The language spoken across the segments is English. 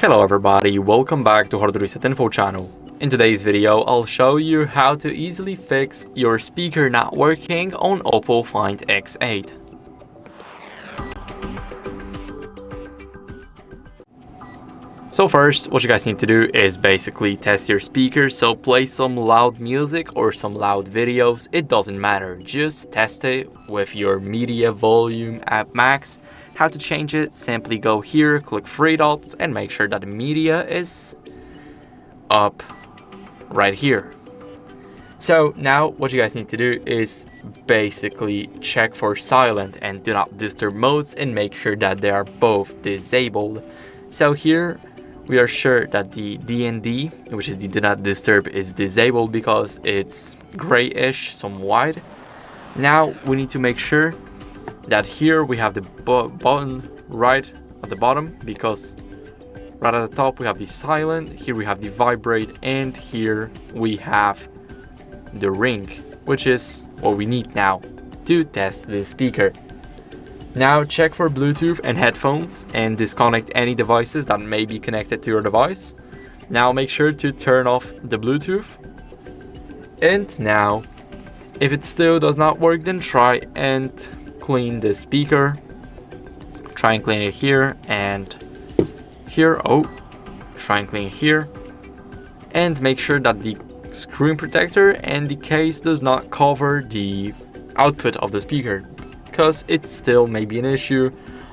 Hello everybody, welcome back to HardReset.Info channel. In today's video, I'll show you how to easily fix your speaker not working on OPPO Find X8. So first, what you guys need to do is basically test your speaker, so play some loud music or some loud videos, it doesn't matter, just test it with your media volume at max. How to change it? Simply go here, click three dots and make sure that the media is up right here. So now what you guys need to do is basically check for silent and do not disturb modes and make sure that they are both disabled. So here we are sure that the D&D, which is the do not disturb, is disabled because it's grayish, some white. Now we need to make sure that here we have the button right at the bottom, because right at the top we have the silent, here we have the vibrate, and here we have the ring, which is what we need now to test this speaker. Now check for Bluetooth and headphones and disconnect any devices that may be connected to your device. Now make sure to turn off the Bluetooth. And now, if it still does not work, then try and clean the speaker. Try and clean it here and here. Try and clean it here. And make sure that the screen protector and the case does not cover the output of the speaker, because it still may be an issue.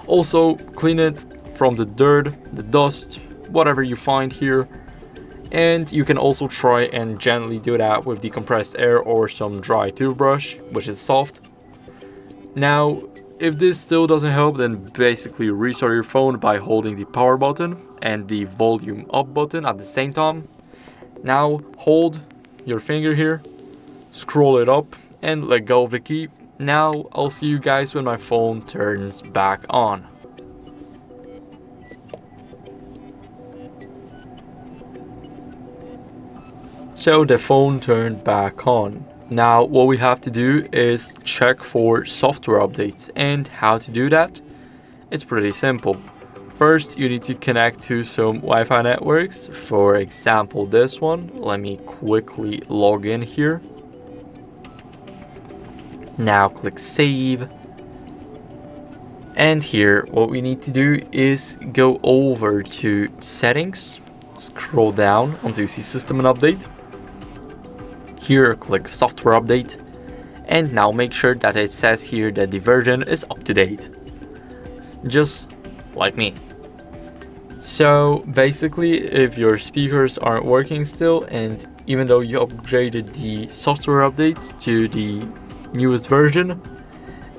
Also clean it from the dirt, the dust, whatever you find here. And you can also try and gently do that with the compressed air or some dry toothbrush, which is soft. Now, if this still doesn't help, then basically restart your phone by holding the power button and the volume up button at the same time. Now hold your finger here, scroll it up and let go of the key. Now I'll see you guys when my phone turns back on. So the phone turned back on. Now what we have to do is check for software updates, and how to do that? It's pretty simple. First you need to connect to some Wi-Fi networks, for example this one. Let me quickly log in here. Now click save, and here what we need to do is go over to settings, scroll down until you see system and update. Here click software update, and now make sure that it says here that the version is up to date, just like me. So basically, if your speakers aren't working still, and even though you upgraded the software update to the newest version,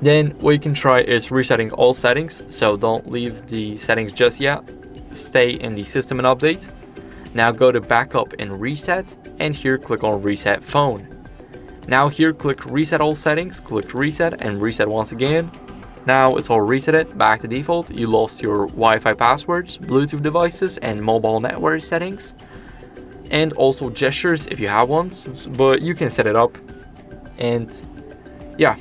then what you can try is resetting all settings. So don't leave the settings just yet, stay in the system and update. Now go to backup and reset, and here click on reset phone. Now here click reset all settings, click reset and reset once again. Now it's all resetted back to default. You lost your Wi-Fi passwords, Bluetooth devices and mobile network settings, and also gestures if you have ones, but you can set it up. And yeah,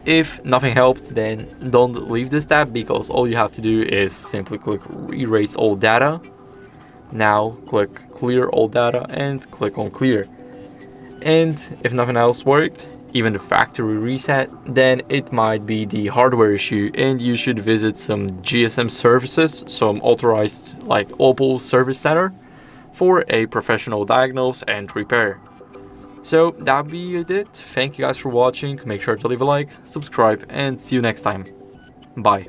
if nothing helped, then don't leave this tab, because all you have to do is simply click erase all data. Now click clear all data and click on clear. And if nothing else worked, even the factory reset, then it might be the hardware issue, and you should visit some GSM services, some authorized like OPPO service center, for a professional diagnose and repair. So that'll be it. Thank you guys for watching. Make sure to leave a like, subscribe, and see you next time. Bye.